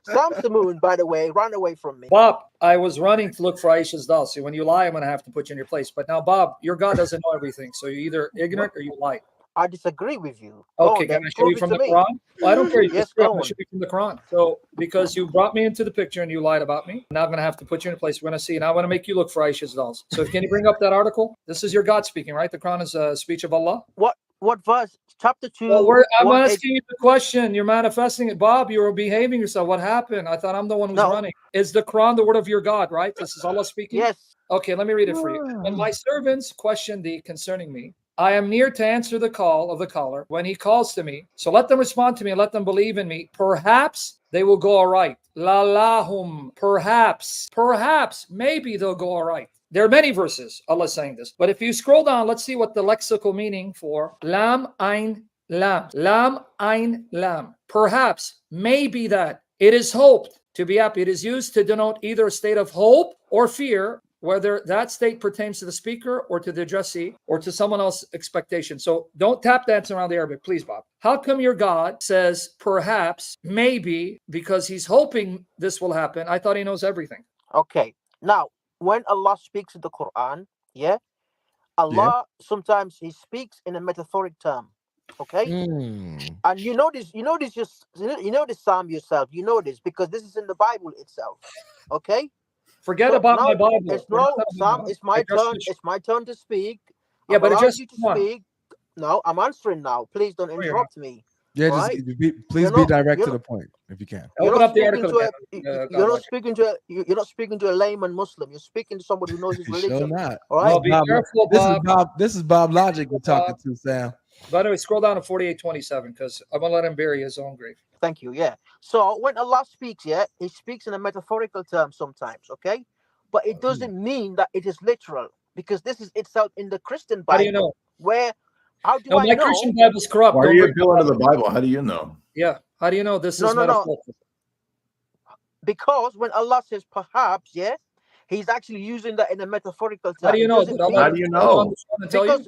Sam Shamoun, by the way, ran away from me. Bob, I was running to look for Aisha's doll. See, when you lie, I'm going to have to put you in your place. But now, Bob, your God doesn't know everything. So you're either ignorant or you lie. I disagree with you. Go Okay, on, can then. I show Prove you it from to the me. Quran? Well, I don't care. You Yes, disagree. I'm go going on. to show you from the Quran. So because you brought me into the picture and you lied about me, now I'm going to have to put you in a place. We're going to see. Now I want to make you look for Aisha's dolls. So can you bring up that article? This is your God speaking, right? The Quran is a speech of Allah. What verse? Chapter 2. Well, I'm 1, asking you the question. You're manifesting it. Bob, you were behaving yourself. What happened? I thought I'm the one who's running. Is the Quran the word of your God, right? This is Allah speaking? Yes. Okay, let me read it for you. When my servants question thee concerning me, I am near to answer the call of the caller when he calls to me. So let them respond to me and let them believe in me. Perhaps they will go all right. La lahum. Perhaps, maybe they'll go all right. There are many verses, Allah saying this. But if you scroll down, let's see what the lexical meaning for lam, ayn, lam. Lam, ayn, lam. Perhaps, maybe that. It is hoped to be happy. It is used to denote either a state of hope or fear, whether that state pertains to the speaker or to the addressee or to someone else's expectation. So don't tap dance around the Arabic, please, Bob. How come your God says perhaps, maybe, because he's hoping this will happen? I thought he knows everything. Okay. Now, when Allah speaks in the Quran, Allah sometimes he speaks in a metaphoric term. Okay. And you know this, Psalm yourself. You know this because this is in the Bible itself. Okay. Forget about my Bible. Sam, it's my turn. It's my turn to speak. Yeah, but allowed you to speak. No, I'm answering now. Please don't interrupt me. Yeah, right? Please be direct to the point if you can. Open up the article. You're not speaking to a layman Muslim. You're speaking to somebody who knows his religion. Sure not. All right. No, be careful, Bob. This is Bob Logic we're talking to, Sam. By the way, scroll down to 48:27 because I'm gonna let him bury his own grave. Thank you. Yeah. So when Allah speaks, he speaks in a metaphorical term sometimes. Okay, but it doesn't mean that it is literal because this is itself in the Christian Bible. How do you know? How do I know? My Christian Bible's corrupt. Why are you appealing to the Bible? How do you know? Yeah. How do you know this is metaphorical? Because when Allah says perhaps, He's actually using that in a metaphorical term. How do you know? How do you know?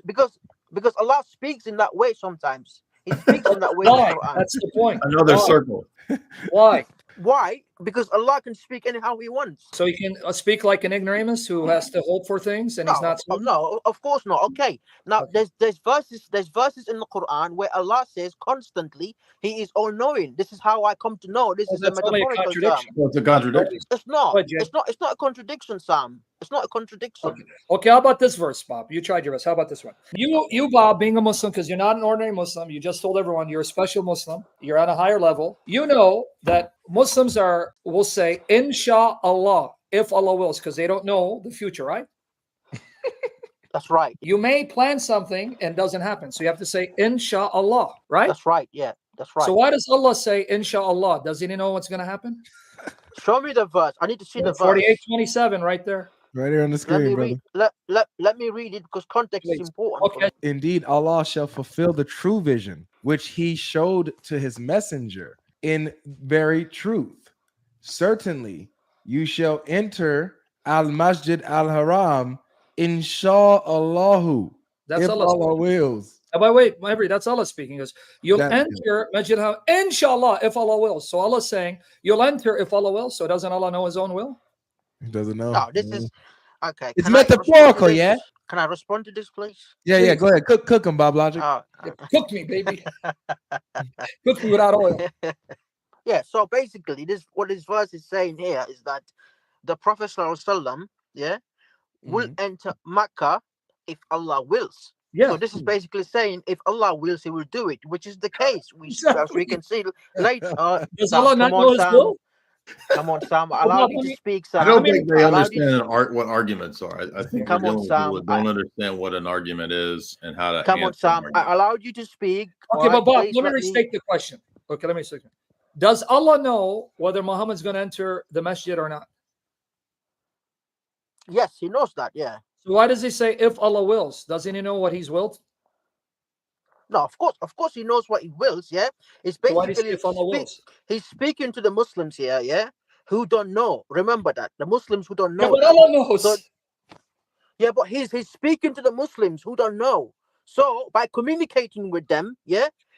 Because Allah speaks in that way sometimes. He speaks in that way. Why? That's the point. Another circle. Why? Why? Because Allah can speak anyhow He wants. So He can speak like an ignoramus who has to hope for things, and he's not. No, of course not. Okay. Now there's verses in the Quran where Allah says constantly He is all knowing. This is how I come to know. This is a metaphorical term. Well, it's a contradiction. It's not. It's not a contradiction, Sam. It's not a contradiction. Okay. How about this verse, Bob? You tried your best. How about this one? You, Bob, being a Muslim, because you're not an ordinary Muslim. You just told everyone you're a special Muslim. You're at a higher level. You know that Muslims will say, Inshallah, if Allah wills, because they don't know the future, right? That's right. You may plan something and it doesn't happen. So you have to say, Inshallah, right? That's right. Yeah, that's right. So why does Allah say, Inshallah? Doesn't He know what's going to happen? Show me the verse. I need to see the verse. 48:27 right there. Right here on the screen, brother. Let me read it because context is important. Okay. Indeed, Allah shall fulfill the true vision which He showed to His messenger in very truth. Certainly, you shall enter al-Masjid al-Haram, insha'Allahu, if Allah wills. But wait, that's Allah speaking. You'll enter Masjid al-Haram, inshallah, if Allah wills. So Allah's saying, you'll enter if Allah wills. So doesn't Allah know His own will? He doesn't know. No, this is okay. It's metaphorical, yeah? Can I respond to this, please? Yeah, go ahead. Cook him, Bob Logic. Cook me, baby. Cook me without oil. Yeah, so basically, what this verse is saying here is that the Prophet ﷺ, will enter Mecca if Allah wills. Yeah. So this is basically saying if Allah wills, He will do it, which is the case. As we can see later. Does Allah not know His will? Come on, Sam. Allow me to speak, Sam. I don't think they understand what arguments are. I think come on, Sam. Don't understand what an argument is and how to. Come on, Sam. I allowed you to speak. Okay, but Bob, let me restate the question. Okay, let me restate it. Does Allah know whether Muhammad's going to enter the masjid or not? Yes, He knows that. Yeah. So why does He say if Allah wills? Doesn't He know what He's willed? No, of course, He knows what He wills. Yeah, it's basically if Allah wills? He's speaking to the Muslims here. Yeah, who don't know. Remember that the Muslims who don't know. Yeah, but Allah knows. So, yeah, but he's speaking to the Muslims who don't know. So by communicating with them,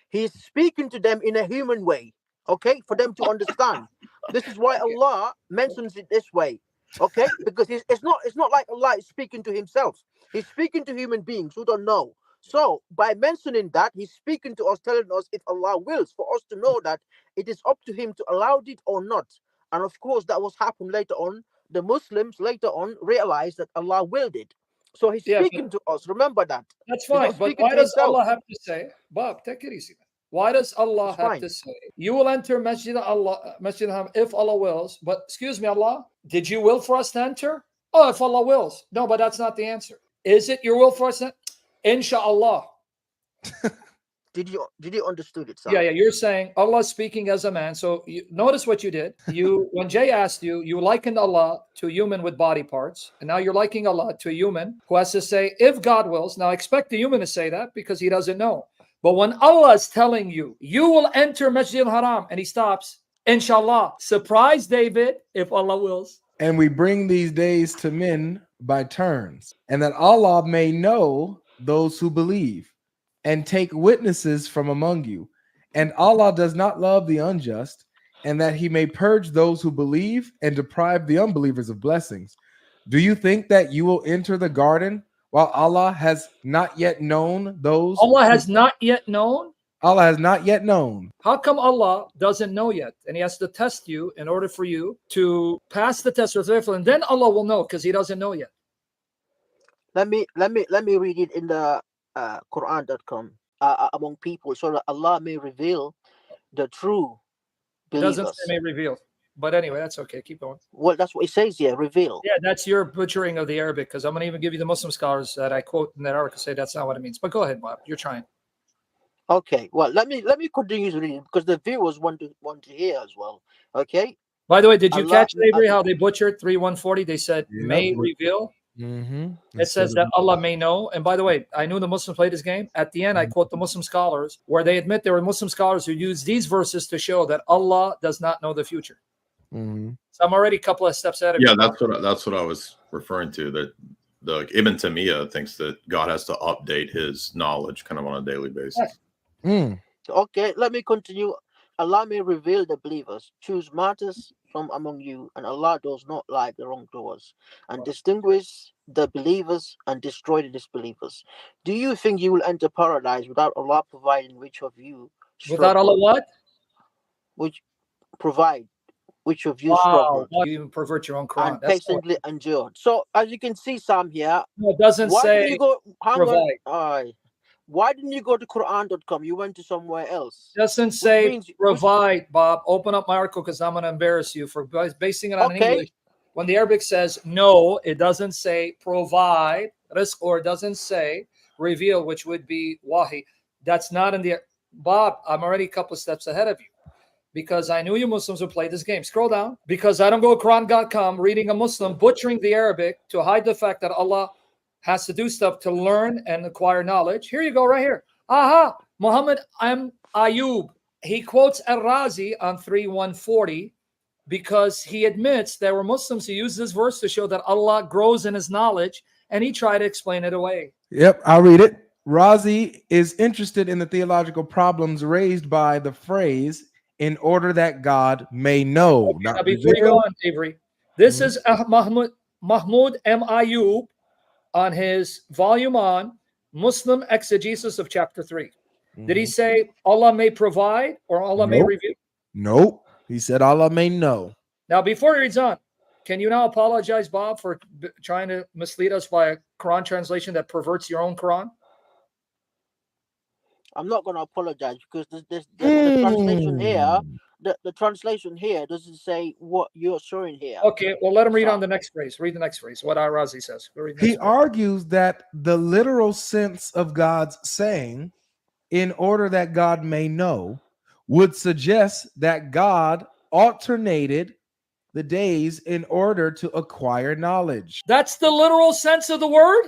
He's speaking to them in a human way. Okay, for them to understand. This is why Allah mentions it this way. Okay, because it's not like Allah is speaking to himself. He's speaking to human beings who don't know. So by mentioning that, he's speaking to us, telling us if Allah wills, for us to know that it is up to him to allow it or not. And of course, that was happened later on. The Muslims later on realized that Allah willed it. So he's Yeah, speaking to us. Remember that. that's He's fine. not But speaking why to does himself. Allah have to say, Bob, take it easy. Why does Allah It's have fine. to say, you will enter Masjid Allah, Masjid Haram if Allah wills? But excuse me, Allah, did you will for us to enter? Oh, if Allah wills. No, but that's not the answer. Is it your will for us to enter? Inshallah. Did you understood it, Sam? Yeah, you're saying Allah speaking as a man. So notice what you did. When Jay asked you, you likened Allah to a human with body parts, and now you're likening Allah to a human who has to say, if God wills. Now expect the human to say that because he doesn't know. But when Allah is telling you, you will enter Masjid al-Haram, and he stops, inshallah, surprise David, if Allah wills. And we bring these days to men by turns, and that Allah may know those who believe, and take witnesses from among you. And Allah does not love the unjust, and that he may purge those who believe and deprive the unbelievers of blessings. Do you think that you will enter the garden while Allah has not yet known those? Allah has not yet known? Allah has not yet known. How come Allah doesn't know yet? And he has to test you in order for you to pass the test with faithful, and then Allah will know because he doesn't know yet. Let me read it in the Quran.com among people, so that Allah may reveal the true believers. It doesn't say may reveal. But anyway, that's okay. Keep going. Well, that's what it says here, reveal. Yeah, that's your butchering of the Arabic, because I'm going to even give you the Muslim scholars that I quote in that article say that's not what it means. But go ahead, Bob. You're trying. Okay, well, let me continue to read because the viewers want to hear as well. Okay. By the way, did you Allah, catch, Avery, how they butchered 3140? They said may reveal. It says that Allah may know. And by the way, I knew the Muslims played this game. At the end, I quote the Muslim scholars where they admit there were Muslim scholars who use these verses to show that Allah does not know the future. So I'm already a couple of steps ahead of you. Yeah, that's what I was referring to. That the Ibn Taymiyyah thinks that God has to update his knowledge kind of on a daily basis. Yes. Okay, let me continue. Allah may reveal the believers, choose martyrs from among you, and Allah does not like the wrongdoers, and distinguish the believers and destroy the disbelievers. Do you think you will enter paradise without Allah providing which of you Without Allah what? Which of you struggled? You even pervert your own Quran. And patiently endured. So as you can see, Sam here. No, it doesn't say provide. Why didn't you go to Quran.com? You went to somewhere else. Doesn't say provide, Bob. Open up my article because I'm going to embarrass you for basing it on English. When the Arabic says no, it doesn't say provide, risk, or it doesn't say reveal, which would be wahi. That's not in the... Bob, I'm already a couple of steps ahead of you because I knew you Muslims would play this game. Scroll down. Because I don't go to Quran.com reading a Muslim butchering the Arabic to hide the fact that Allah has to do stuff to learn and acquire knowledge. Here you go, right here. Muhammad M. Ayub. He quotes Al-Razi on 3140 because he admits there were Muslims who use this verse to show that Allah grows in his knowledge, and he tried to explain it away. Yep, I'll read it. Razi is interested in the theological problems raised by the phrase "in order that God may know." Okay, now before you go on, Avery, this is Mahmoud M. Ayub on his volume on Muslim Exegesis of chapter 3. Did he say Allah may provide or Allah may reveal? Nope. He said Allah may know. Now, before he reads on, can you now apologize, Bob, for trying to mislead us by a Quran translation that perverts your own Quran? I'm not going to apologize because the translation here, the translation here doesn't say what you're showing here. Okay, well, let him read on the next phrase. Read the next phrase, what Al-Razi says. He argues that the literal sense of God's saying, in order that God may know, would suggest that God alternated the days in order to acquire knowledge. That's the literal sense of the word?